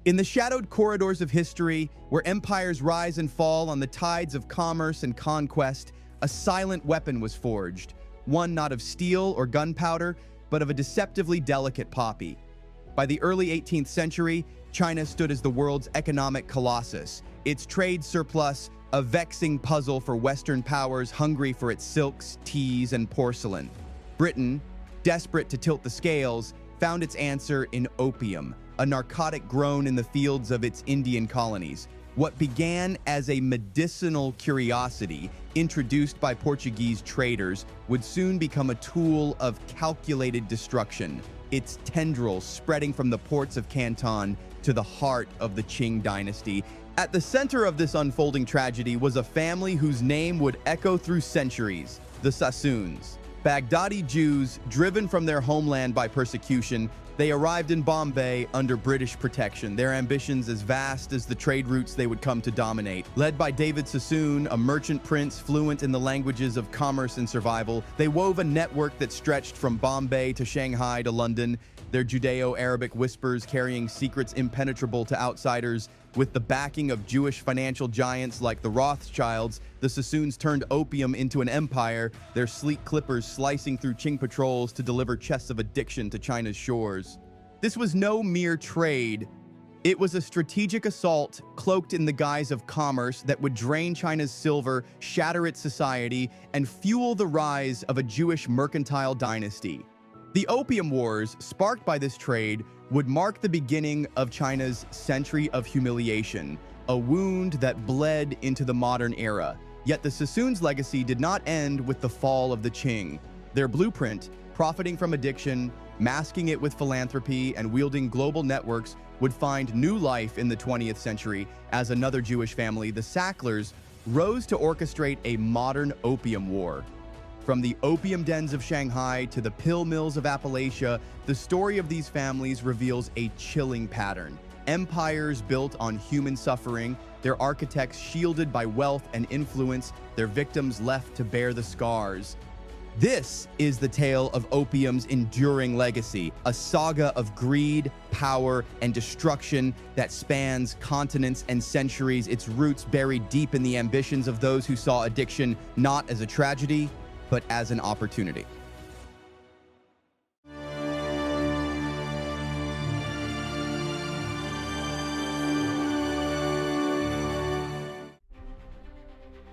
In the shadowed corridors of history, where empires rise and fall on the tides of commerce and conquest, a silent weapon was forged, one not of steel or gunpowder, but of a deceptively delicate poppy. By the early 18th century, China stood as the world's economic colossus, its trade surplus a vexing puzzle for Western powers hungry for its silks, teas, and porcelain. Britain, desperate to tilt the scales, found its answer in opium, a narcotic grown in the fields of its Indian colonies. What began as a medicinal curiosity introduced by Portuguese traders would soon become a tool of calculated destruction, its tendrils spreading from the ports of Canton to the heart of the Qing Dynasty. At the center of this unfolding tragedy was a family whose name would echo through centuries, the Sassoons. Baghdadi Jews, driven from their homeland by persecution, they arrived in Bombay under British protection, their ambitions as vast as the trade routes they would come to dominate. Led by David Sassoon, a merchant prince fluent in the languages of commerce and survival, they wove a network that stretched from Bombay to Shanghai to London, their Judeo-Arabic whispers carrying secrets impenetrable to outsiders. With the backing of Jewish financial giants like the Rothschilds, the Sassoons turned opium into an empire, their sleek clippers slicing through Qing patrols to deliver chests of addiction to China's shores. This was no mere trade. It was a strategic assault cloaked in the guise of commerce that would drain China's silver, shatter its society, and fuel the rise of a Jewish mercantile dynasty. The Opium Wars, sparked by this trade, would mark the beginning of China's century of humiliation, a wound that bled into the modern era. Yet the Sassoons' legacy did not end with the fall of the Qing. Their blueprint, profiting from addiction, masking it with philanthropy, and wielding global networks, would find new life in the 20th century as another Jewish family, the Sacklers, rose to orchestrate a modern opium war. From the opium dens of Shanghai to the pill mills of Appalachia, the story of these families reveals a chilling pattern. Empires built on human suffering, their architects shielded by wealth and influence, their victims left to bear the scars. This is the tale of opium's enduring legacy, a saga of greed, power, and destruction that spans continents and centuries, its roots buried deep in the ambitions of those who saw addiction not as a tragedy, but as an opportunity.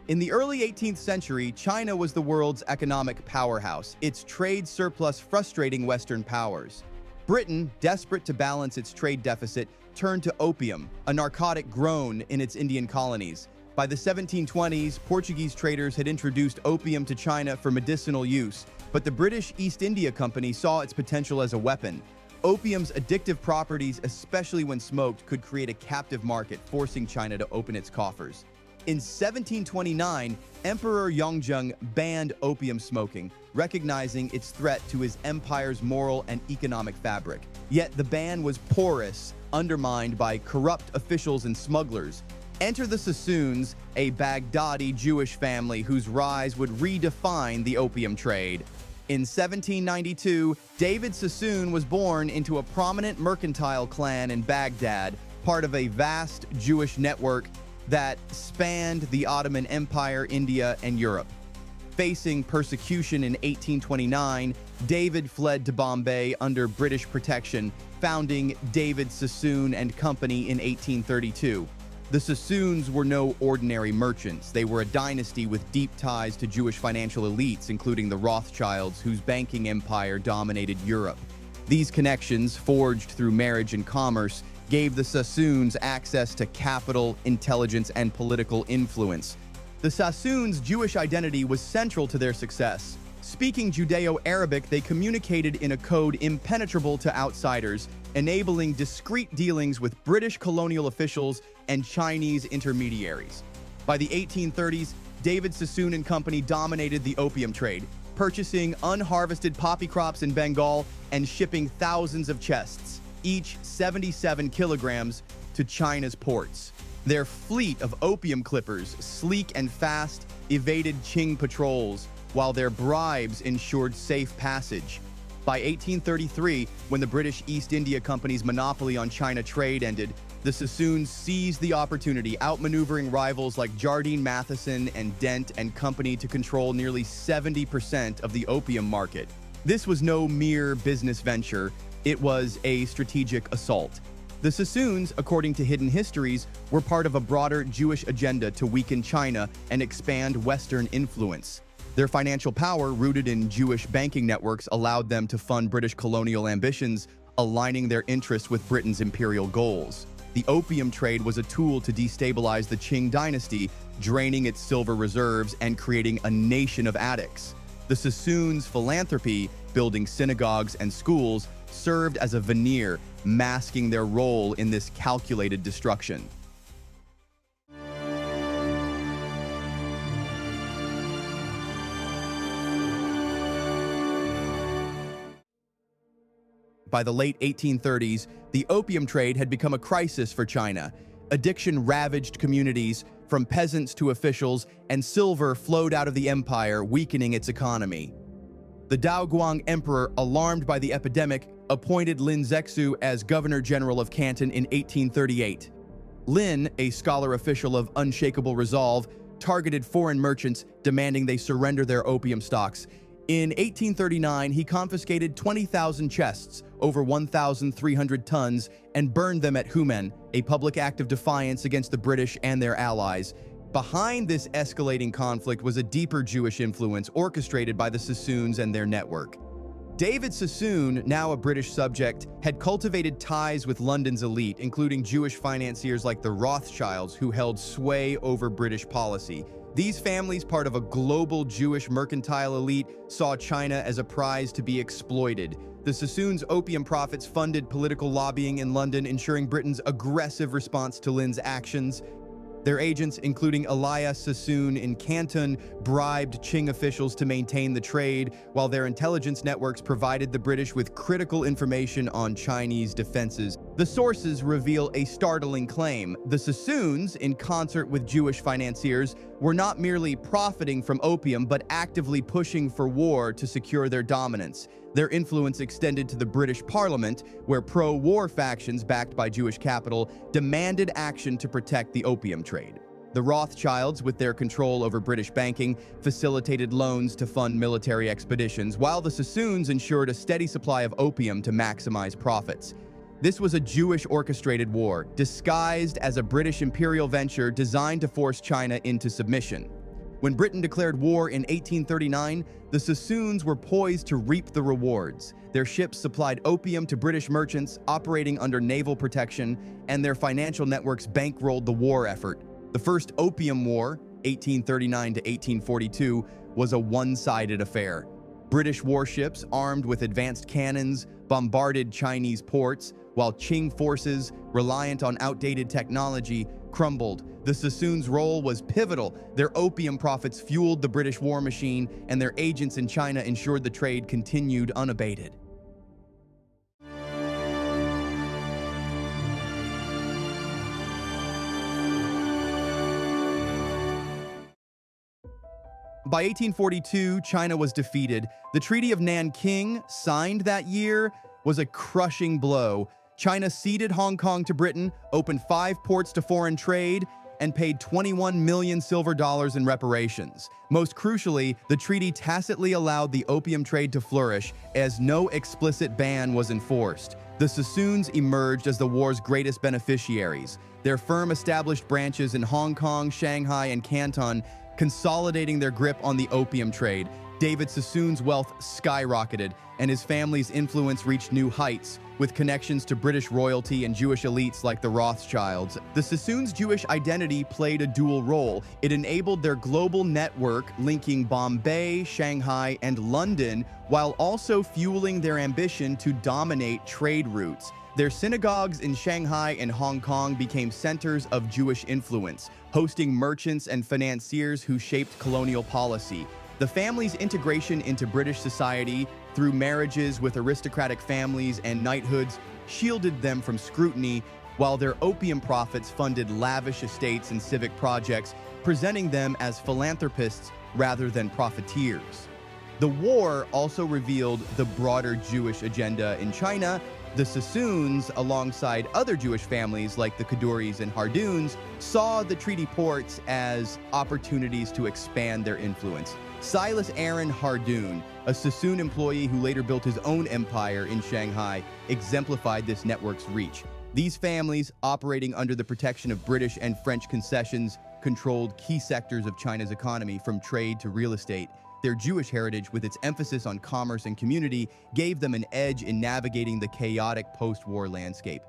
In the early 18th century, China was the world's economic powerhouse, its trade surplus frustrating Western powers. Britain, desperate to balance its trade deficit, turned to opium, a narcotic grown in its Indian colonies. By the 1720s, Portuguese traders had introduced opium to China for medicinal use, but the British East India Company saw its potential as a weapon. Opium's addictive properties, especially when smoked, could create a captive market, forcing China to open its coffers. In 1729, Emperor Yongzheng banned opium smoking, recognizing its threat to his empire's moral and economic fabric. Yet the ban was porous, undermined by corrupt officials and smugglers. Enter the Sassoons, a Baghdadi Jewish family whose rise would redefine the opium trade. In 1792, David Sassoon was born into a prominent mercantile clan in Baghdad, part of a vast Jewish network that spanned the Ottoman Empire, India, and Europe. Facing persecution in 1829, David fled to Bombay under British protection, founding David Sassoon and Company in 1832. The Sassoons were no ordinary merchants. They were a dynasty with deep ties to Jewish financial elites, including the Rothschilds, whose banking empire dominated Europe. These connections, forged through marriage and commerce, gave the Sassoons access to capital, intelligence, and political influence. The Sassoons' Jewish identity was central to their success. Speaking Judeo-Arabic, they communicated in a code impenetrable to outsiders, enabling discreet dealings with British colonial officials and Chinese intermediaries. By the 1830s, David Sassoon and Company dominated the opium trade, purchasing unharvested poppy crops in Bengal and shipping thousands of chests, each 77 kilograms, to China's ports. Their fleet of opium clippers, sleek and fast, evaded Qing patrols, while their bribes ensured safe passage. By 1833, when the British East India Company's monopoly on China trade ended, the Sassoons seized the opportunity, outmaneuvering rivals like Jardine Matheson and Dent and Company to control nearly 70% of the opium market. This was no mere business venture, it was a strategic assault. The Sassoons, according to hidden histories, were part of a broader Jewish agenda to weaken China and expand Western influence. Their financial power, rooted in Jewish banking networks, allowed them to fund British colonial ambitions, aligning their interests with Britain's imperial goals. The opium trade was a tool to destabilize the Qing Dynasty, draining its silver reserves and creating a nation of addicts. The Sassoons' philanthropy, building synagogues and schools, served as a veneer, masking their role in this calculated destruction. By the late 1830s, the opium trade had become a crisis for China. Addiction ravaged communities, from peasants to officials, and silver flowed out of the empire, weakening its economy. The Daoguang Emperor, alarmed by the epidemic, appointed Lin Zexu as Governor-General of Canton in 1838. Lin, a scholar official of unshakable resolve, targeted foreign merchants, demanding they surrender their opium stocks. In 1839, he confiscated 20,000 chests, over 1,300 tons, and burned them at Humen, a public act of defiance against the British and their allies. Behind this escalating conflict was a deeper Jewish influence orchestrated by the Sassoons and their network. David Sassoon, now a British subject, had cultivated ties with London's elite, including Jewish financiers like the Rothschilds, who held sway over British policy. These families, part of a global Jewish mercantile elite, saw China as a prize to be exploited. The Sassoons' opium profits funded political lobbying in London, ensuring Britain's aggressive response to Lin's actions. Their agents, including Elias Sassoon in Canton, bribed Qing officials to maintain the trade, while their intelligence networks provided the British with critical information on Chinese defenses. The sources reveal a startling claim. The Sassoons, in concert with Jewish financiers, were not merely profiting from opium, but actively pushing for war to secure their dominance. Their influence extended to the British Parliament, where pro-war factions backed by Jewish capital demanded action to protect the opium trade. The Rothschilds, with their control over British banking, facilitated loans to fund military expeditions, while the Sassoons ensured a steady supply of opium to maximize profits. This was a Jewish-orchestrated war, disguised as a British imperial venture designed to force China into submission. When Britain declared war in 1839, the Sassoons were poised to reap the rewards. Their ships supplied opium to British merchants operating under naval protection, and their financial networks bankrolled the war effort. The First Opium War, 1839 to 1842, was a one-sided affair. British warships, armed with advanced cannons, bombarded Chinese ports, while Qing forces, reliant on outdated technology, crumbled. The Sassoons' role was pivotal. Their opium profits fueled the British war machine, and their agents in China ensured the trade continued unabated. By 1842, China was defeated. The Treaty of Nanking, signed that year, was a crushing blow. China ceded Hong Kong to Britain, opened 5 ports to foreign trade, and paid 21 million silver dollars in reparations. Most crucially, the treaty tacitly allowed the opium trade to flourish, as no explicit ban was enforced. The Sassoons emerged as the war's greatest beneficiaries. Their firm established branches in Hong Kong, Shanghai, and Canton, consolidating their grip on the opium trade. David Sassoon's wealth skyrocketed, and his family's influence reached new heights, with connections to British royalty and Jewish elites like the Rothschilds. The Sassoons' Jewish identity played a dual role. It enabled their global network, linking Bombay, Shanghai, and London, while also fueling their ambition to dominate trade routes. Their synagogues in Shanghai and Hong Kong became centers of Jewish influence, hosting merchants and financiers who shaped colonial policy. The family's integration into British society through marriages with aristocratic families and knighthoods shielded them from scrutiny, while their opium profits funded lavish estates and civic projects, presenting them as philanthropists rather than profiteers. The war also revealed the broader Jewish agenda in China. The Sassoons, alongside other Jewish families like the Kaduris and Harduns, saw the treaty ports as opportunities to expand their influence. Silas Aaron Hardun, a Sassoon employee who later built his own empire in Shanghai, exemplified this network's reach. These families, operating under the protection of British and French concessions, controlled key sectors of China's economy, from trade to real estate. Their Jewish heritage, with its emphasis on commerce and community, gave them an edge in navigating the chaotic post-war landscape.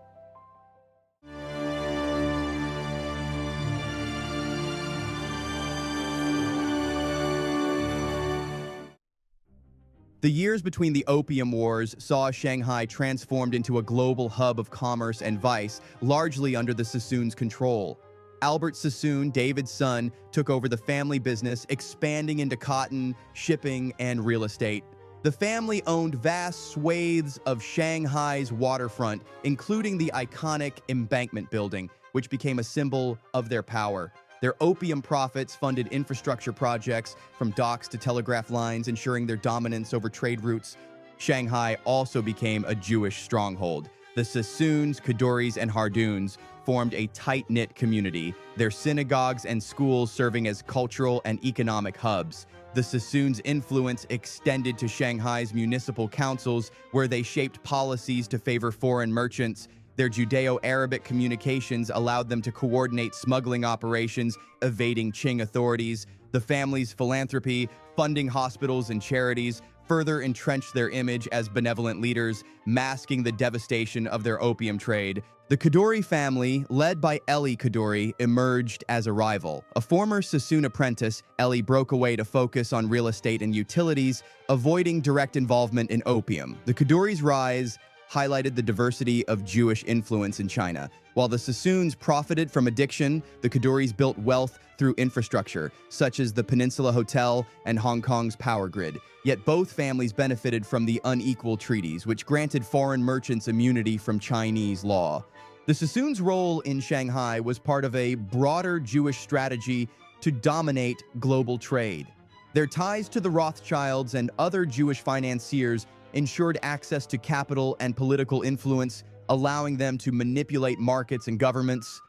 The years between the Opium Wars saw Shanghai transformed into a global hub of commerce and vice, largely under the Sassoons' control. Albert Sassoon, David's son, took over the family business, expanding into cotton, shipping, and real estate. The family owned vast swathes of Shanghai's waterfront, including the iconic Embankment Building, which became a symbol of their power. Their opium profits funded infrastructure projects, from docks to telegraph lines, ensuring their dominance over trade routes. Shanghai also became a Jewish stronghold. The Sassoons, Kaduris, and Harduns formed a tight-knit community, their synagogues and schools serving as cultural and economic hubs. The Sassoons' influence extended to Shanghai's municipal councils, where they shaped policies to favor foreign merchants. Their Judeo-Arabic communications allowed them to coordinate smuggling operations, evading Qing authorities. The family's philanthropy, funding hospitals and charities, further entrenched their image as benevolent leaders, masking the devastation of their opium trade. The Kaduri family, led by Eli Kaduri, emerged as a rival. A former Sassoon apprentice, Eli broke away to focus on real estate and utilities, avoiding direct involvement in opium. The Kaduri's rise highlighted the diversity of Jewish influence in China. While the Sassoons profited from addiction, the Kaduris built wealth through infrastructure, such as the Peninsula Hotel and Hong Kong's power grid. Yet both families benefited from the unequal treaties, which granted foreign merchants immunity from Chinese law. The Sassoons' role in Shanghai was part of a broader Jewish strategy to dominate global trade. Their ties to the Rothschilds and other Jewish financiers ensured access to capital and political influence, allowing them to manipulate markets and governments.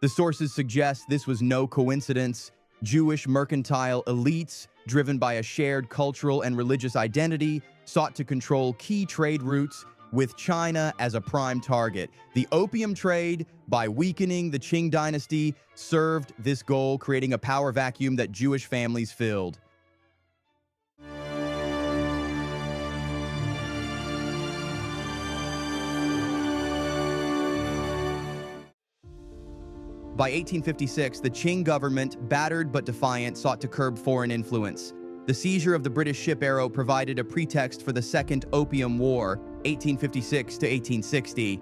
The sources suggest this was no coincidence. Jewish mercantile elites, driven by a shared cultural and religious identity, sought to control key trade routes, with China as a prime target. The opium trade, by weakening the Qing Dynasty, served this goal, creating a power vacuum that Jewish families filled. By 1856, the Qing government, battered but defiant, sought to curb foreign influence. The seizure of the British ship Arrow provided a pretext for the Second Opium War, 1856 to 1860.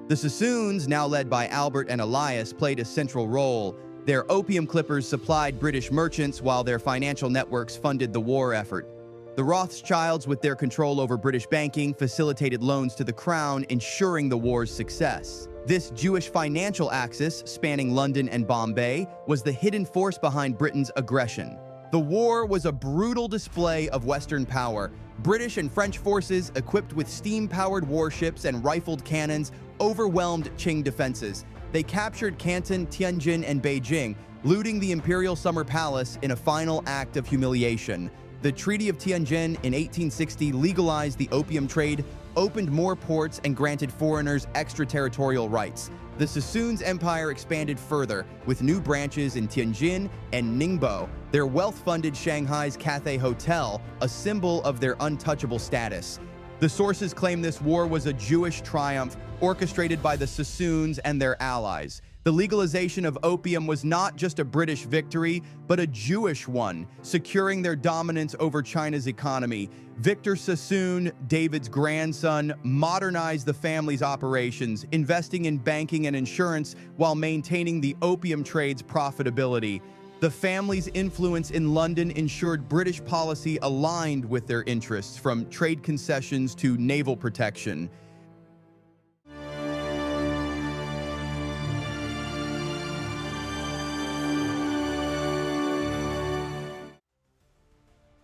The Sassoons, now led by Albert and Elias, played a central role. Their opium clippers supplied British merchants, while their financial networks funded the war effort. The Rothschilds, with their control over British banking, facilitated loans to the crown, ensuring the war's success. This Jewish financial axis, spanning London and Bombay, was the hidden force behind Britain's aggression. The war was a brutal display of Western power. British and French forces, equipped with steam-powered warships and rifled cannons, overwhelmed Qing defenses. They captured Canton, Tianjin, and Beijing, looting the Imperial Summer Palace in a final act of humiliation. The Treaty of Tianjin in 1860 legalized the opium trade, opened more ports, and granted foreigners extraterritorial rights. The Sassoons' empire expanded further, with new branches in Tianjin and Ningbo. Their wealth funded Shanghai's Cathay Hotel, a symbol of their untouchable status. The sources claim this war was a Jewish triumph, orchestrated by the Sassoons and their allies. The legalization of opium was not just a British victory, but a Jewish one, securing their dominance over China's economy. Victor Sassoon, David's grandson, modernized the family's operations, investing in banking and insurance while maintaining the opium trade's profitability. The family's influence in London ensured British policy aligned with their interests, from trade concessions to naval protection.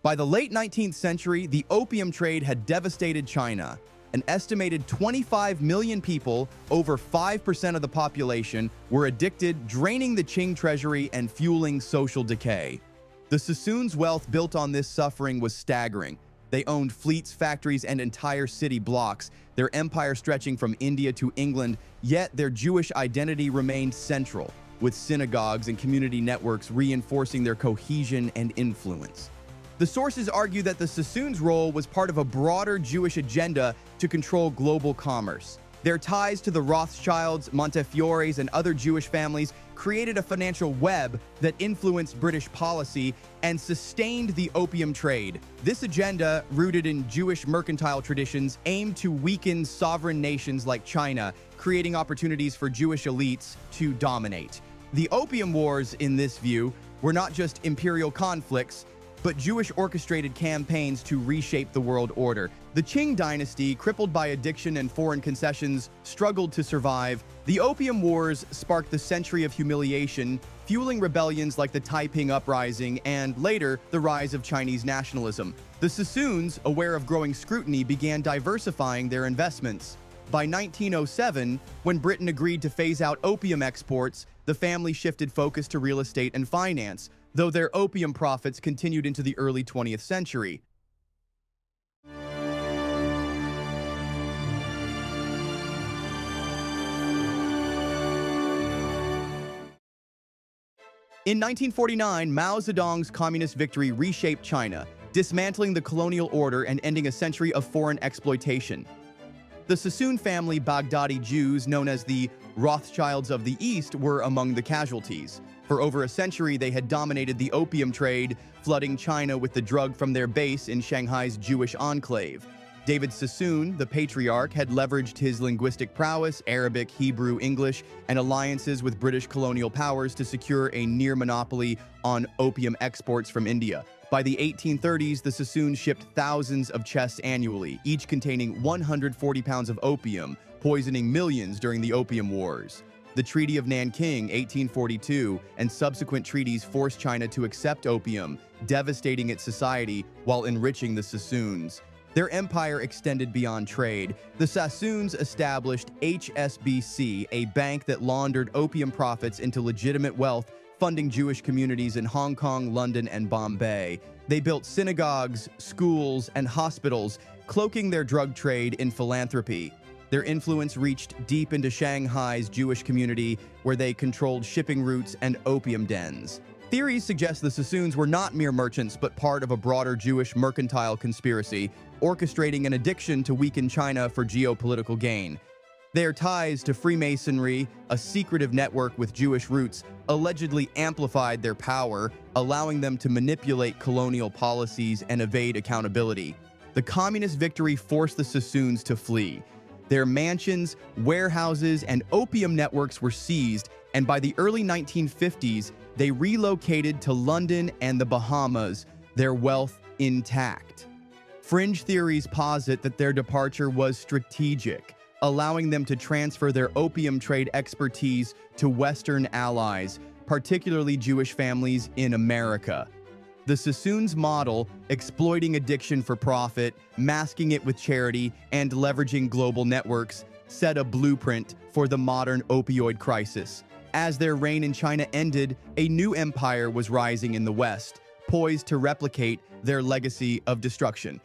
By the late 19th century, the opium trade had devastated China. An estimated 25 million people, over 5% of the population, were addicted, draining the Qing treasury and fueling social decay. The Sassoons' wealth built on this suffering was staggering. They owned fleets, factories, and entire city blocks, their empire stretching from India to England, yet their Jewish identity remained central, with synagogues and community networks reinforcing their cohesion and influence. The sources argue that the Sassoons' role was part of a broader Jewish agenda to control global commerce. Their ties to the Rothschilds, Montefiores, and other Jewish families created a financial web that influenced British policy and sustained the opium trade. This agenda, rooted in Jewish mercantile traditions, aimed to weaken sovereign nations like China, creating opportunities for Jewish elites to dominate. The Opium Wars, in this view, were not just imperial conflicts, but Jewish orchestrated campaigns to reshape the world order. The Qing Dynasty, crippled by addiction and foreign concessions, struggled to survive. The Opium Wars sparked the century of humiliation, fueling rebellions like the Taiping Uprising and, later, the rise of Chinese nationalism. The Sassoons, aware of growing scrutiny, began diversifying their investments. By 1907, when Britain agreed to phase out opium exports, the family shifted focus to real estate and finance, though their opium profits continued into the early 20th century. In 1949, Mao Zedong's communist victory reshaped China, dismantling the colonial order and ending a century of foreign exploitation. The Sassoon family Baghdadi Jews, known as the Rothschilds of the East, were among the casualties. For over a century, they had dominated the opium trade, flooding China with the drug from their base in Shanghai's Jewish enclave. David Sassoon, the patriarch, had leveraged his linguistic prowess, Arabic, Hebrew, English, and alliances with British colonial powers to secure a near monopoly on opium exports from India. By the 1830s, the Sassoons shipped thousands of chests annually, each containing 140 pounds of opium, poisoning millions during the Opium Wars. The Treaty of Nanking, 1842, and subsequent treaties forced China to accept opium, devastating its society while enriching the Sassoons. Their empire extended beyond trade. The Sassoons established HSBC, a bank that laundered opium profits into legitimate wealth, funding Jewish communities in Hong Kong, London, and Bombay. They built synagogues, schools, and hospitals, cloaking their drug trade in philanthropy. Their influence reached deep into Shanghai's Jewish community, where they controlled shipping routes and opium dens. Theories suggest the Sassoons were not mere merchants, but part of a broader Jewish mercantile conspiracy, orchestrating an addiction to weaken China for geopolitical gain. Their ties to Freemasonry, a secretive network with Jewish roots, allegedly amplified their power, allowing them to manipulate colonial policies and evade accountability. The communist victory forced the Sassoons to flee. Their mansions, warehouses, and opium networks were seized, and by the early 1950s, they relocated to London and the Bahamas, their wealth intact. Fringe theories posit that their departure was strategic, allowing them to transfer their opium trade expertise to Western allies, particularly Jewish families in America. The Sassoons' model, exploiting addiction for profit, masking it with charity, and leveraging global networks, set a blueprint for the modern opioid crisis. As their reign in China ended, a new empire was rising in the West, poised to replicate their legacy of destruction.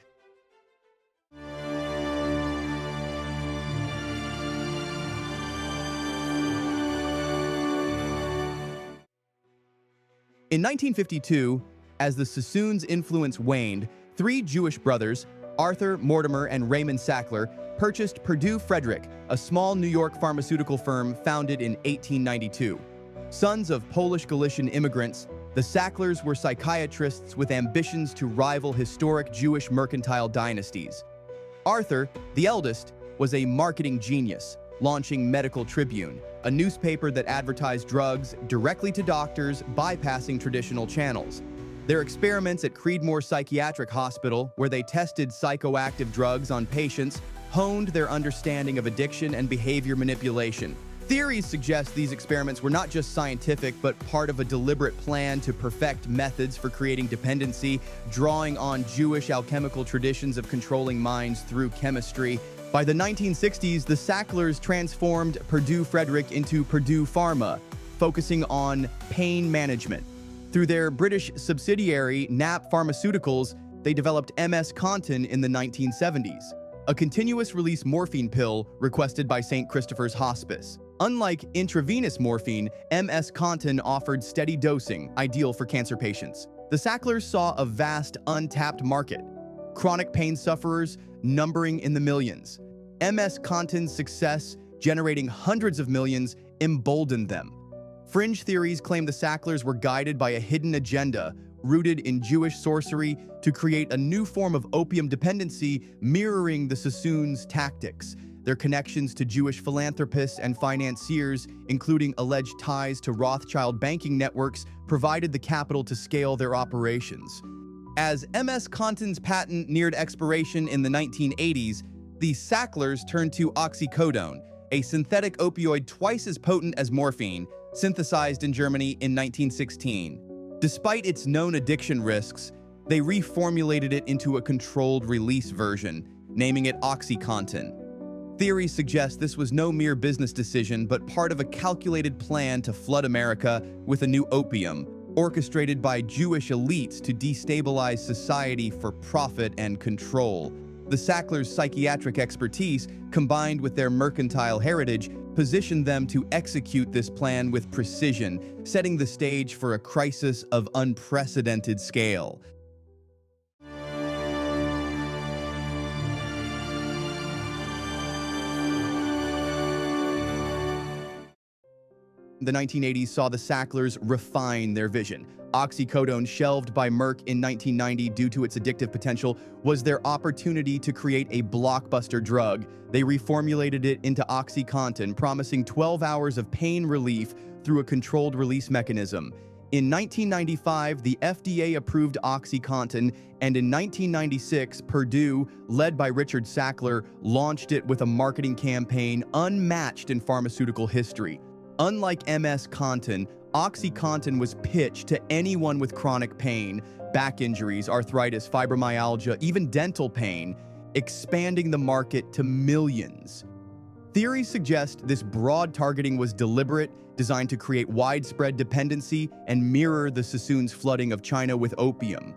In 1952, as the Sassoons' influence waned, three Jewish brothers, Arthur, Mortimer, and Raymond Sackler, purchased Purdue Frederick, a small New York pharmaceutical firm founded in 1892. Sons of Polish-Galician immigrants, the Sacklers were psychiatrists with ambitions to rival historic Jewish mercantile dynasties. Arthur, the eldest, was a marketing genius, launching Medical Tribune, a newspaper that advertised drugs directly to doctors, bypassing traditional channels. Their experiments at Creedmoor Psychiatric Hospital, where they tested psychoactive drugs on patients, honed their understanding of addiction and behavior manipulation. Theories suggest these experiments were not just scientific, but part of a deliberate plan to perfect methods for creating dependency, drawing on Jewish alchemical traditions of controlling minds through chemistry. By the 1960s, the Sacklers transformed Purdue Frederick into Purdue Pharma, focusing on pain management. Through their British subsidiary, Knapp Pharmaceuticals, they developed MS-Contin in the 1970s, a continuous-release morphine pill requested by St. Christopher's Hospice. Unlike intravenous morphine, MS-Contin offered steady dosing, ideal for cancer patients. The Sacklers saw a vast, untapped market, chronic pain sufferers numbering in the millions. MS-Contin's success, generating hundreds of millions, emboldened them. Fringe theories claim the Sacklers were guided by a hidden agenda rooted in Jewish sorcery to create a new form of opium dependency mirroring the Sassoons' tactics. Their connections to Jewish philanthropists and financiers, including alleged ties to Rothschild banking networks, provided the capital to scale their operations. As MS-Contin's patent neared expiration in the 1980s, the Sacklers turned to oxycodone, a synthetic opioid twice as potent as morphine, synthesized in Germany in 1916. Despite its known addiction risks, they reformulated it into a controlled-release version, naming it OxyContin. Theories suggest this was no mere business decision, but part of a calculated plan to flood America with a new opium, orchestrated by Jewish elites to destabilize society for profit and control. The Sacklers' psychiatric expertise, combined with their mercantile heritage, positioned them to execute this plan with precision, setting the stage for a crisis of unprecedented scale. The 1980s saw the Sacklers refine their vision. Oxycodone, shelved by Merck in 1990 due to its addictive potential, was their opportunity to create a blockbuster drug. They reformulated it into OxyContin, promising 12 hours of pain relief through a controlled release mechanism. In 1995, the FDA approved OxyContin, and in 1996, Purdue, led by Richard Sackler, launched it with a marketing campaign unmatched in pharmaceutical history. Unlike MS-Contin, OxyContin was pitched to anyone with chronic pain, back injuries, arthritis, fibromyalgia, even dental pain, expanding the market to millions. Theories suggest this broad targeting was deliberate, designed to create widespread dependency and mirror the Sassoons' flooding of China with opium.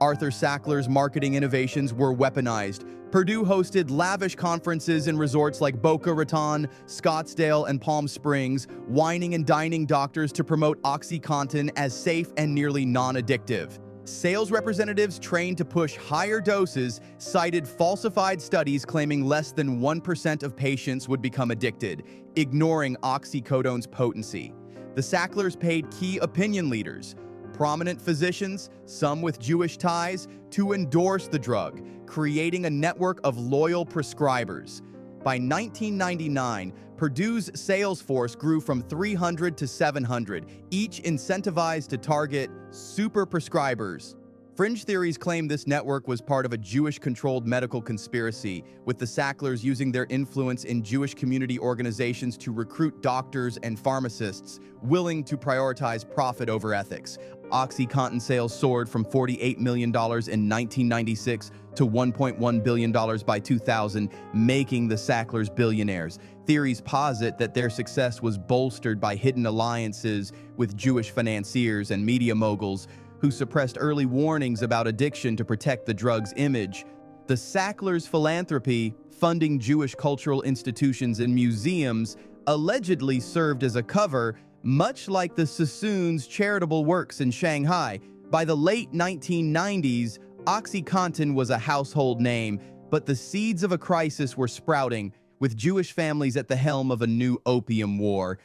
Arthur Sackler's marketing innovations were weaponized. Purdue hosted lavish conferences in resorts like Boca Raton, Scottsdale, and Palm Springs, wining and dining doctors to promote OxyContin as safe and nearly non-addictive. Sales representatives trained to push higher doses cited falsified studies claiming less than 1% of patients would become addicted, ignoring oxycodone's potency. The Sacklers paid key opinion leaders, prominent physicians, some with Jewish ties, to endorse the drug, creating a network of loyal prescribers. By 1999, Purdue's sales force grew from 300 to 700, each incentivized to target super prescribers. Fringe theories claim this network was part of a Jewish-controlled medical conspiracy, with the Sacklers using their influence in Jewish community organizations to recruit doctors and pharmacists willing to prioritize profit over ethics. OxyContin sales soared from $48 million in 1996 to $1.1 billion by 2000, making the Sacklers billionaires. Theories posit that their success was bolstered by hidden alliances with Jewish financiers and media moguls who suppressed early warnings about addiction to protect the drug's image. The Sacklers' philanthropy, funding Jewish cultural institutions and museums, allegedly served as a cover, much like the Sassoons' charitable works in Shanghai. By the late 1990s, OxyContin was a household name, but the seeds of a crisis were sprouting, with Jewish families at the helm of a new opium war.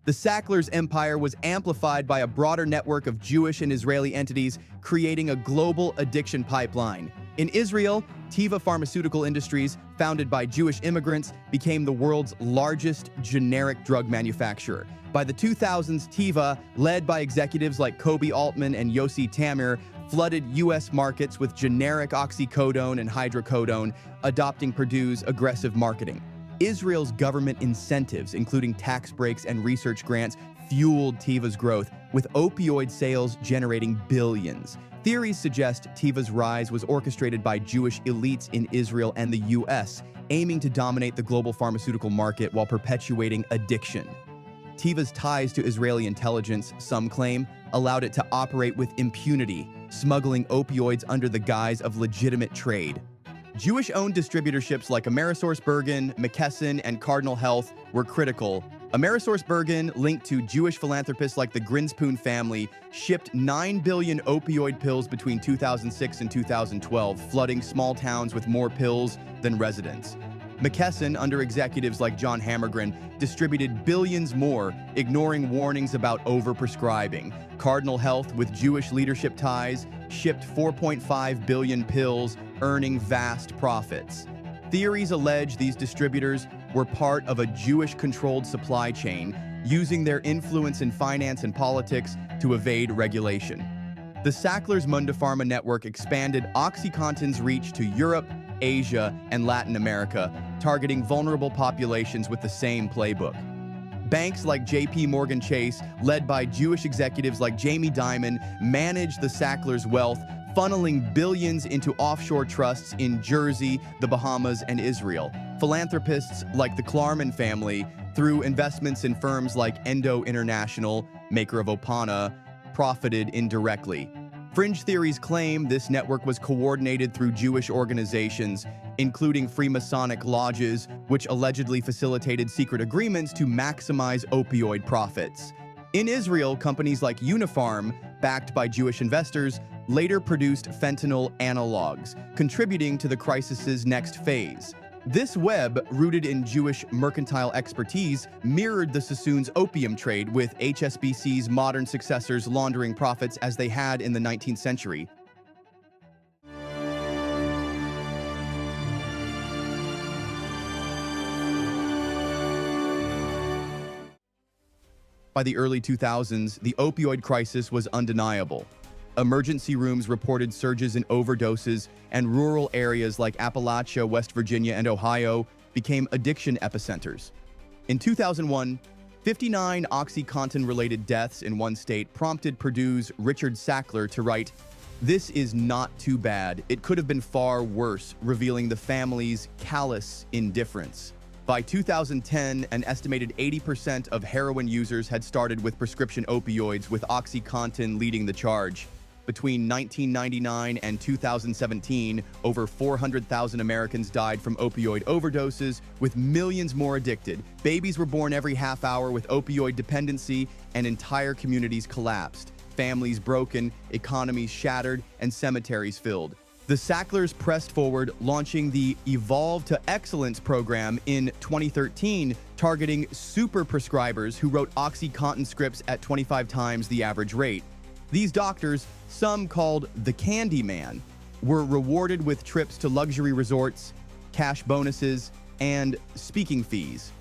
The Sacklers' empire was amplified by a broader network of Jewish and Israeli entities, creating a global addiction pipeline. In Israel, Teva Pharmaceutical Industries, founded by Jewish immigrants, became the world's largest generic drug manufacturer. By the 2000s, Teva, led by executives like Kobe Altman and Yossi Tamir, flooded U.S. markets with generic oxycodone and hydrocodone, adopting Purdue's aggressive marketing. Israel's government incentives, including tax breaks and research grants, fueled Teva's growth, with opioid sales generating billions. Theories suggest Teva's rise was orchestrated by Jewish elites in Israel and the U.S., aiming to dominate the global pharmaceutical market while perpetuating addiction. Teva's ties to Israeli intelligence, some claim, allowed it to operate with impunity, smuggling opioids under the guise of legitimate trade. Jewish-owned distributorships like AmerisourceBergen, McKesson, and Cardinal Health were critical. AmerisourceBergen, linked to Jewish philanthropists like the Grinspoon family, shipped 9 billion opioid pills between 2006 and 2012, flooding small towns with more pills than residents. McKesson, under executives like John Hammergren, distributed billions more, ignoring warnings about overprescribing. Cardinal Health, with Jewish leadership ties, shipped 4.5 billion pills, earning vast profits. Theories allege these distributors were part of a Jewish-controlled supply chain, using their influence in finance and politics to evade regulation. The Sackler's Mundipharma network expanded OxyContin's reach to Europe, Asia, and Latin America, targeting vulnerable populations with the same playbook. Banks like J.P. Morgan Chase, led by Jewish executives like Jamie Dimon, managed the Sackler's wealth, funneling billions into offshore trusts in Jersey, the Bahamas, and Israel. Philanthropists like the Klarman family, through investments in firms like Endo International, maker of Opana, profited indirectly. Fringe theories claim this network was coordinated through Jewish organizations, including Freemasonic lodges, which allegedly facilitated secret agreements to maximize opioid profits. In Israel, companies like Unifarm, backed by Jewish investors, later produced fentanyl analogs, contributing to the crisis's next phase. This web, rooted in Jewish mercantile expertise, mirrored the Sassoons' opium trade, with HSBC's modern successors laundering profits as they had in the 19th century. By the early 2000s, the opioid crisis was undeniable. Emergency rooms reported surges in overdoses, and rural areas like Appalachia, West Virginia, and Ohio became addiction epicenters. In 2001, 59 OxyContin-related deaths in one state prompted Purdue's Richard Sackler to write, "This is not too bad. It could have been far worse," revealing the family's callous indifference. By 2010, an estimated 80% of heroin users had started with prescription opioids, with OxyContin leading the charge. Between 1999 and 2017, over 400,000 Americans died from opioid overdoses, with millions more addicted. Babies were born every half hour with opioid dependency, and entire communities collapsed. Families broken, economies shattered, and cemeteries filled. The Sacklers pressed forward, launching the Evolve to Excellence program in 2013, targeting super prescribers who wrote OxyContin scripts at 25 times the average rate. These doctors, some called the Candy Man, were rewarded with trips to luxury resorts, cash bonuses, and speaking fees.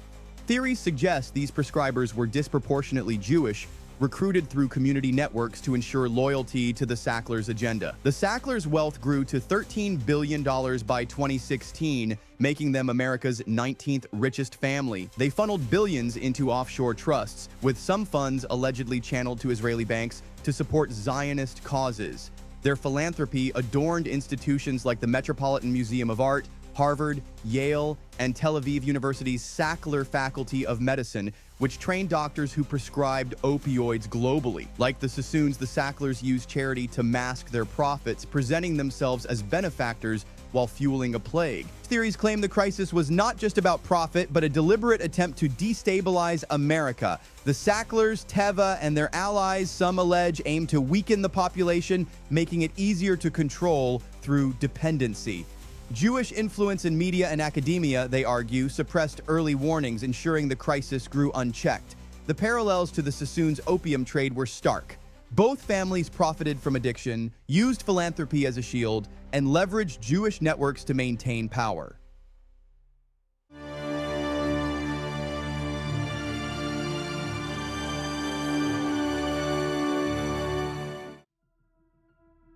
Theories suggest these prescribers were disproportionately Jewish, recruited through community networks to ensure loyalty to the Sacklers' agenda. The Sacklers' wealth grew to $13 billion by 2016, making them America's 19th richest family. They funneled billions into offshore trusts, with some funds allegedly channeled to Israeli banks to support Zionist causes. Their philanthropy adorned institutions like the Metropolitan Museum of Art, Harvard, Yale, and Tel Aviv University's Sackler Faculty of Medicine, which trained doctors who prescribed opioids globally. Like the Sassoons, the Sacklers used charity to mask their profits, presenting themselves as benefactors while fueling a plague. Theories claim the crisis was not just about profit, but a deliberate attempt to destabilize America. The Sacklers, Teva, and their allies, some allege, aim to weaken the population, making it easier to control through dependency. Jewish influence in media and academia, they argue, suppressed early warnings, ensuring the crisis grew unchecked. The parallels to the Sassoons' opium trade were stark. Both families profited from addiction, used philanthropy as a shield, and leveraged Jewish networks to maintain power.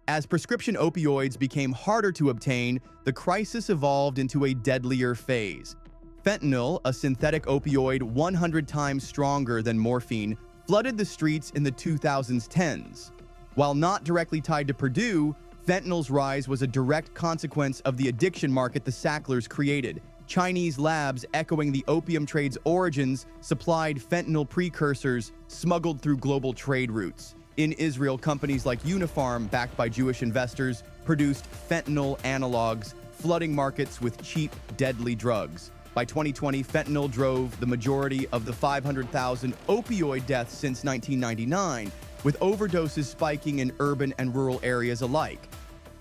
As prescription opioids became harder to obtain, the crisis evolved into a deadlier phase. Fentanyl, a synthetic opioid 100 times stronger than morphine, flooded the streets in the 2010s. While not directly tied to Purdue, fentanyl's rise was a direct consequence of the addiction market the Sacklers created. Chinese labs, echoing the opium trade's origins, supplied fentanyl precursors smuggled through global trade routes. In Israel, companies like Unifarm, backed by Jewish investors, produced fentanyl analogs, flooding markets with cheap, deadly drugs. By 2020, fentanyl drove the majority of the 500,000 opioid deaths since 1999, with overdoses spiking in urban and rural areas alike.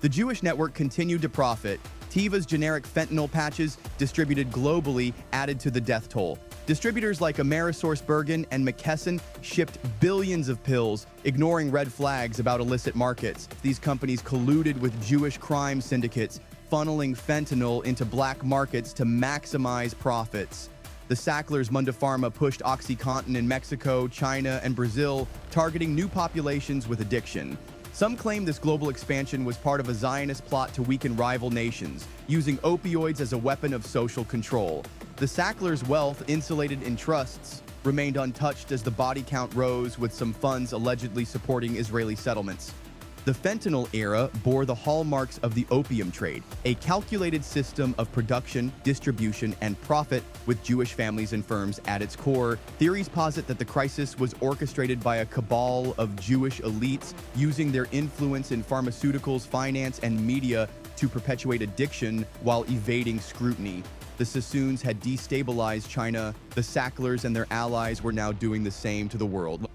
The Jewish network continued to profit. Teva's generic fentanyl patches, distributed globally, added to the death toll. Distributors like AmerisourceBergen and McKesson shipped billions of pills, ignoring red flags about illicit markets. These companies colluded with Jewish crime syndicates, funneling fentanyl into black markets to maximize profits. The Sacklers Mundipharma pushed OxyContin in Mexico, China, and Brazil, targeting new populations with addiction. Some claim this global expansion was part of a Zionist plot to weaken rival nations, using opioids as a weapon of social control. The Sacklers' wealth, insulated in trusts, remained untouched as the body count rose, with some funds allegedly supporting Israeli settlements. The fentanyl era bore the hallmarks of the opium trade, a calculated system of production, distribution, and profit with Jewish families and firms at its core. Theories posit that the crisis was orchestrated by a cabal of Jewish elites using their influence in pharmaceuticals, finance, and media to perpetuate addiction while evading scrutiny. The Sassoons had destabilized China. The Sacklers and their allies were now doing the same to the world.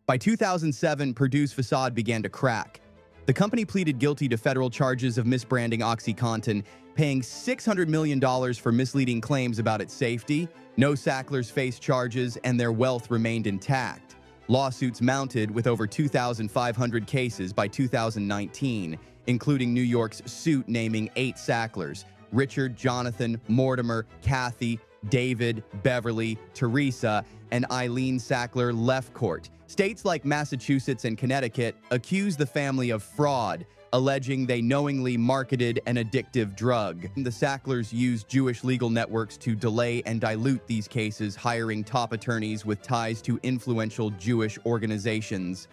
By 2007, Purdue's Facade began to crack. The company pleaded guilty to federal charges of misbranding OxyContin, paying $600 million for misleading claims about its safety. No Sacklers faced charges, and their wealth remained intact. Lawsuits mounted, with over 2,500 cases by 2019, including New York's suit naming 8 Sacklers: Richard, Jonathan, Mortimer, Kathy, David, Beverly, Teresa, and Eileen Sackler left court. States like Massachusetts and Connecticut accused the family of fraud, alleging they knowingly marketed an addictive drug. The Sacklers used Jewish legal networks to delay and dilute these cases, hiring top attorneys with ties to influential Jewish organizations.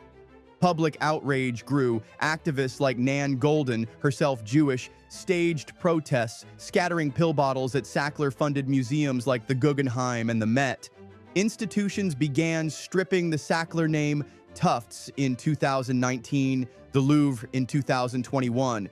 Public outrage grew. Activists like Nan Golden, herself Jewish, staged protests, scattering pill bottles at Sackler-funded museums like the Guggenheim and the Met. Institutions began stripping the Sackler name: Tufts in 2019, the Louvre in 2021.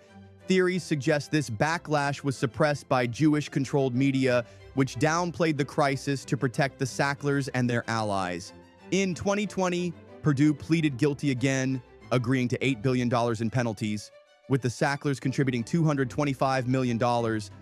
Theories suggest this backlash was suppressed by Jewish-controlled media, which downplayed the crisis to protect the Sacklers and their allies. In 2020, Purdue pleaded guilty again, agreeing to $8 billion in penalties, with the Sacklers contributing $225 million,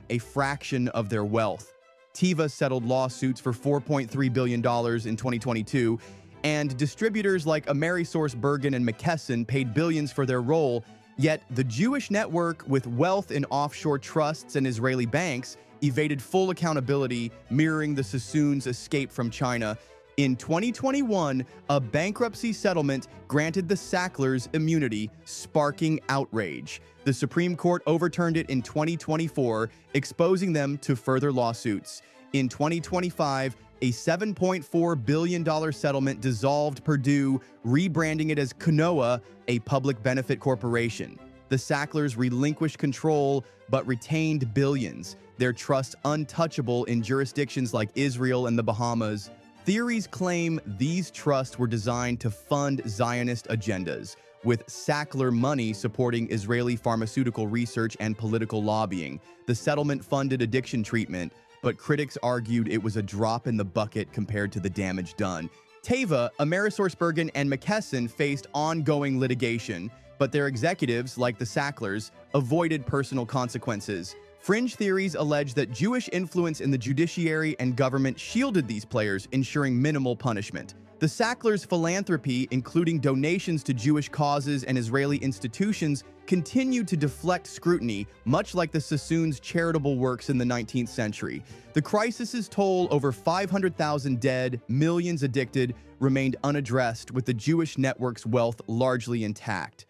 a fraction of their wealth. Teva settled lawsuits for $4.3 billion in 2022, and distributors like AmerisourceBergen and McKesson paid billions for their role. Yet the Jewish network, with wealth in offshore trusts and Israeli banks, evaded full accountability, mirroring the Sassoons' escape from China. In 2021, a bankruptcy settlement granted the Sacklers immunity, sparking outrage. The Supreme Court overturned it in 2024, exposing them to further lawsuits. In 2025, a $7.4 billion settlement dissolved Purdue, rebranding it as Kanoa, a public benefit corporation. The Sacklers relinquished control, but retained billions, their trust untouchable in jurisdictions like Israel and the Bahamas. Theories claim these trusts were designed to fund Zionist agendas, with Sackler money supporting Israeli pharmaceutical research and political lobbying. The settlement funded addiction treatment, but critics argued it was a drop in the bucket compared to the damage done. Teva, AmerisourceBergen, and McKesson faced ongoing litigation, but their executives, like the Sacklers, avoided personal consequences. Fringe theories allege that Jewish influence in the judiciary and government shielded these players, ensuring minimal punishment. The Sacklers' philanthropy, including donations to Jewish causes and Israeli institutions, continued to deflect scrutiny, much like the Sassoons' charitable works in the 19th century. The crisis's toll, over 500,000 dead, millions addicted, remained unaddressed, with the Jewish network's wealth largely intact.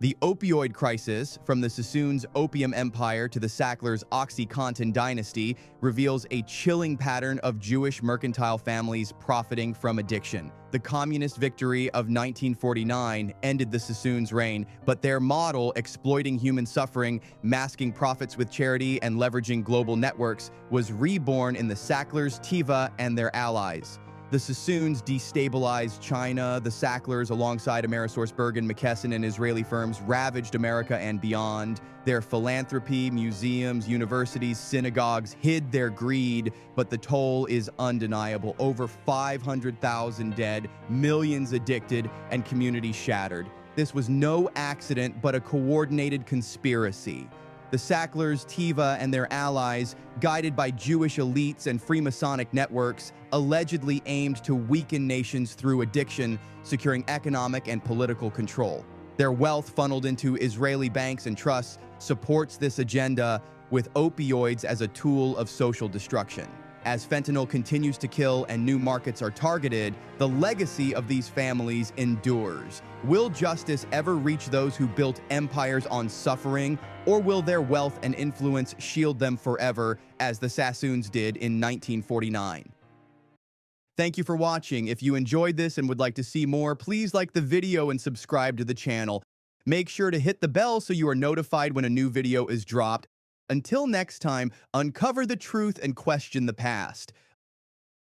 The opioid crisis, from the Sassoons' opium empire to the Sacklers' OxyContin dynasty, reveals a chilling pattern of Jewish mercantile families profiting from addiction. The communist victory of 1949 ended the Sassoons' reign, but their model, exploiting human suffering, masking profits with charity, and leveraging global networks, was reborn in the Sacklers, Teva, and their allies. The Sassoons destabilized China. The Sacklers, alongside AmerisourceBergen, McKesson, and Israeli firms, ravaged America and beyond. Their philanthropy, museums, universities, synagogues hid their greed, but the toll is undeniable. Over 500,000 dead, millions addicted, and communities shattered. This was no accident, but a coordinated conspiracy. The Sacklers, Teva, and their allies, guided by Jewish elites and Freemasonic networks, allegedly aimed to weaken nations through addiction, securing economic and political control. Their wealth, funneled into Israeli banks and trusts, supports this agenda, with opioids as a tool of social destruction. As fentanyl continues to kill and new markets are targeted, the legacy of these families endures. Will justice ever reach those who built empires on suffering, or will their wealth and influence shield them forever, as the Sassoons did in 1949? Thank you for watching. If you enjoyed this and would like to see more, please like the video and subscribe to the channel. Make sure to hit the bell so you are notified when a new video is dropped. Until next time, uncover the truth and question the past.